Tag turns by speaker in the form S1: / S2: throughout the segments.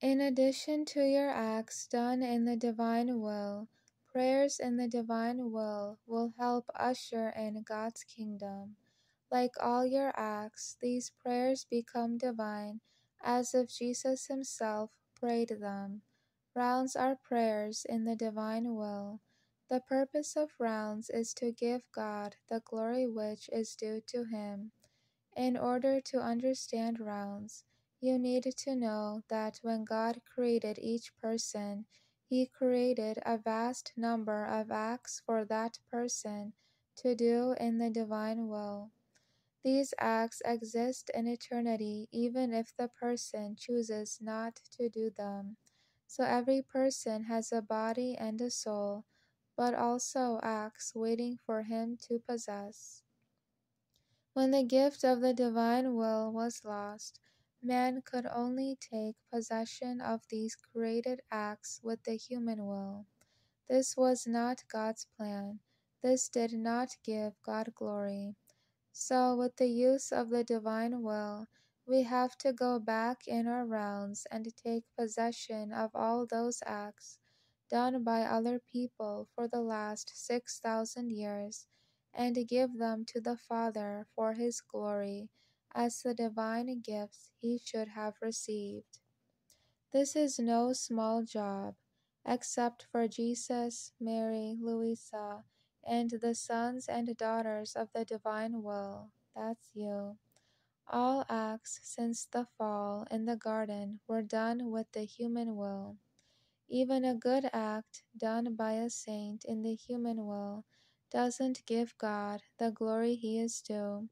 S1: In addition to your acts done in the divine will, prayers in the divine will help usher in God's kingdom. Like all your acts, these prayers become divine, as if Jesus himself prayed them. Rounds are prayers in the divine will. The purpose of rounds is to give God the glory which is due to him. In order to understand rounds, you need to know that when God created each person, he created a vast number of acts for that person to do in the divine will. These acts exist in eternity even if the person chooses not to do them. So every person has a body and a soul, but also acts waiting for him to possess. When the gift of the divine will was lost, man could only take possession of these created acts with the human will. This was not God's plan. This did not give God glory. So, with the use of the divine will, we have to go back in our rounds and take possession of all those acts done by other people for the last 6,000 years and give them to the Father for his glory as the divine gifts he should have received. This is no small job, except for Jesus, Mary, Louisa, and the sons and daughters of the divine will. That's you. All acts since the fall in the garden were done with the human will. Even a good act done by a saint in the human will doesn't give God the glory he is due.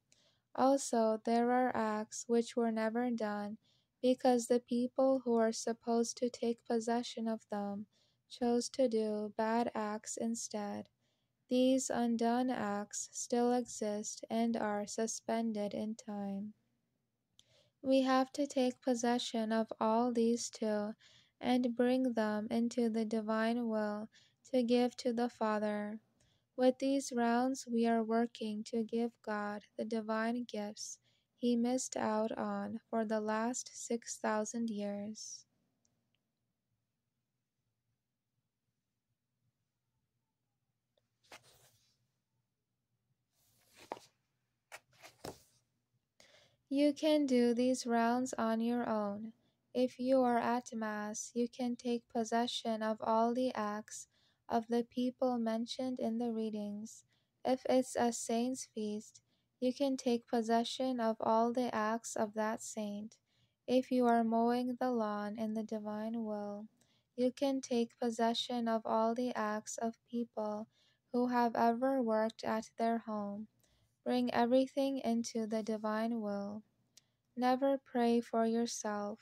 S1: Also, there are acts which were never done because the people who are supposed to take possession of them chose to do bad acts instead. These undone acts still exist and are suspended in time. We have to take possession of all these too and bring them into the divine will to give to the Father. With these rounds, we are working to give God the divine gifts he missed out on for the last 6,000 years. You can do these rounds on your own. If you are at Mass, you can take possession of all the acts of the people mentioned in the readings. If it's a saint's feast, you can take possession of all the acts of that saint. If you are mowing the lawn in the divine will, you can take possession of all the acts of people who have ever worked at their home. Bring everything into the divine will. Never pray for yourself.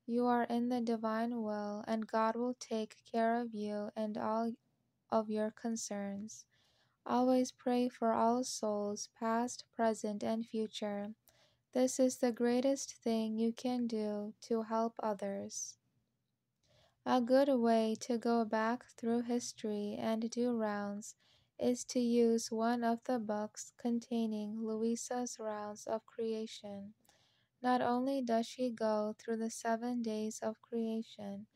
S1: You are in the divine will, and God will take care of you and all of your concerns. Always pray for all souls, past, present, and future. This is the greatest thing you can do to help others. A good way to go back through history and do rounds is to use one of the books containing Louisa's rounds of creation. Not only does she go through the 7 days of creation,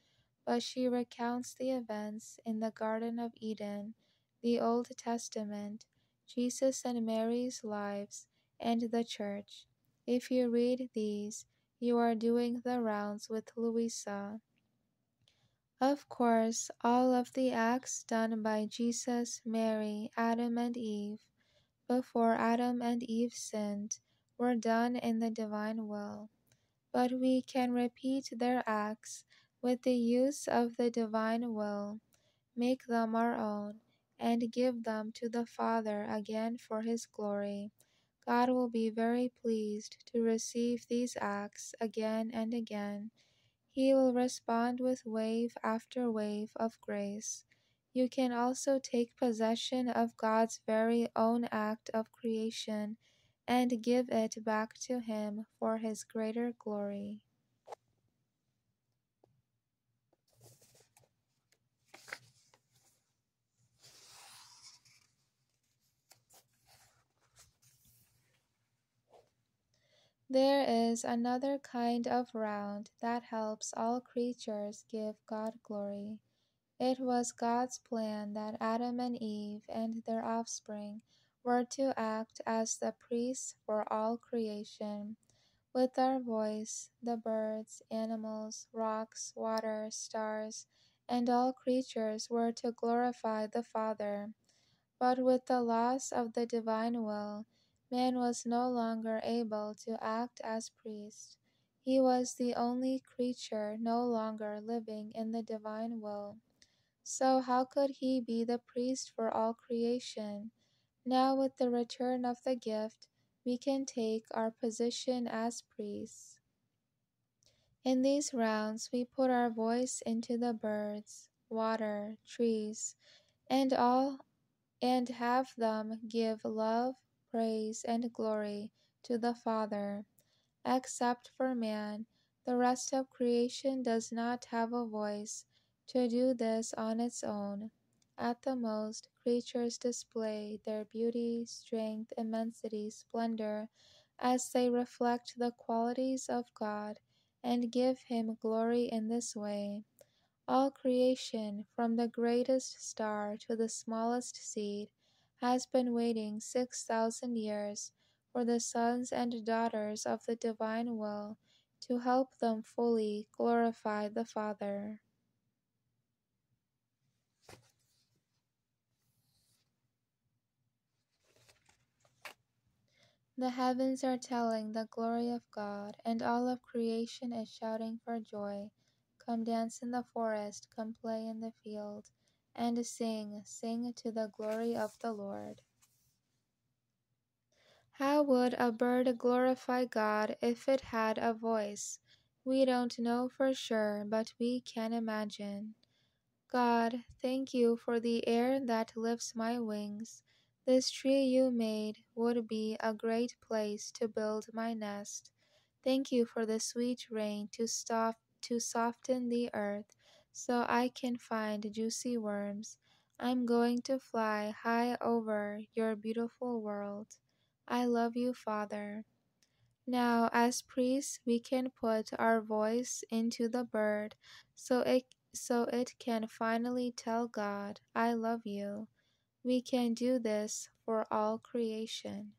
S1: but she recounts the events in the Garden of Eden, the Old Testament, Jesus and Mary's lives, and the Church. If you read these, you are doing the rounds with Louisa. Of course, all of the acts done by Jesus, Mary, Adam, and Eve before Adam and Eve sinned were done in the divine will. But we can repeat their acts with the use of the divine will, make them our own, and give them to the Father again for his glory. God will be very pleased to receive these acts again and again. He will respond with wave after wave of grace. You can also take possession of God's very own act of creation and give it back to him for his greater glory. There is another kind of round that helps all creatures give God glory. It was God's plan that Adam and Eve and their offspring were to act as the priests for all creation. With our voice, the birds, animals, rocks, water, stars, and all creatures were to glorify the Father. But with the loss of the divine will, man was no longer able to act as priest. He was the only creature no longer living in the divine will. So, how could he be the priest for all creation? Now, with the return of the gift, we can take our position as priests. In these rounds, we put our voice into the birds, water, trees, and all, and have them give love, praise, and glory to the Father. Except for man, the rest of creation does not have a voice to do this on its own. At the most, creatures display their beauty, strength, immensity, splendor, as they reflect the qualities of God and give Him glory in this way. All creation, from the greatest star to the smallest seed, has been waiting 6,000 years for the sons and daughters of the divine will to help them fully glorify the Father. The heavens are telling the glory of God, and all of creation is shouting for joy. Come dance in the forest, come play in the field, and sing, sing to the glory of the Lord. How would a bird glorify God if it had a voice? We don't know for sure, but we can imagine. God, thank you for the air that lifts my wings. This tree you made would be a great place to build my nest. Thank you for the sweet rain to soften the earth so I can find juicy worms. I'm going to fly high over your beautiful world. I love you, Father. Now, as priests, we can put our voice into the bird so it can finally tell God, I love you. We can do this for all creation.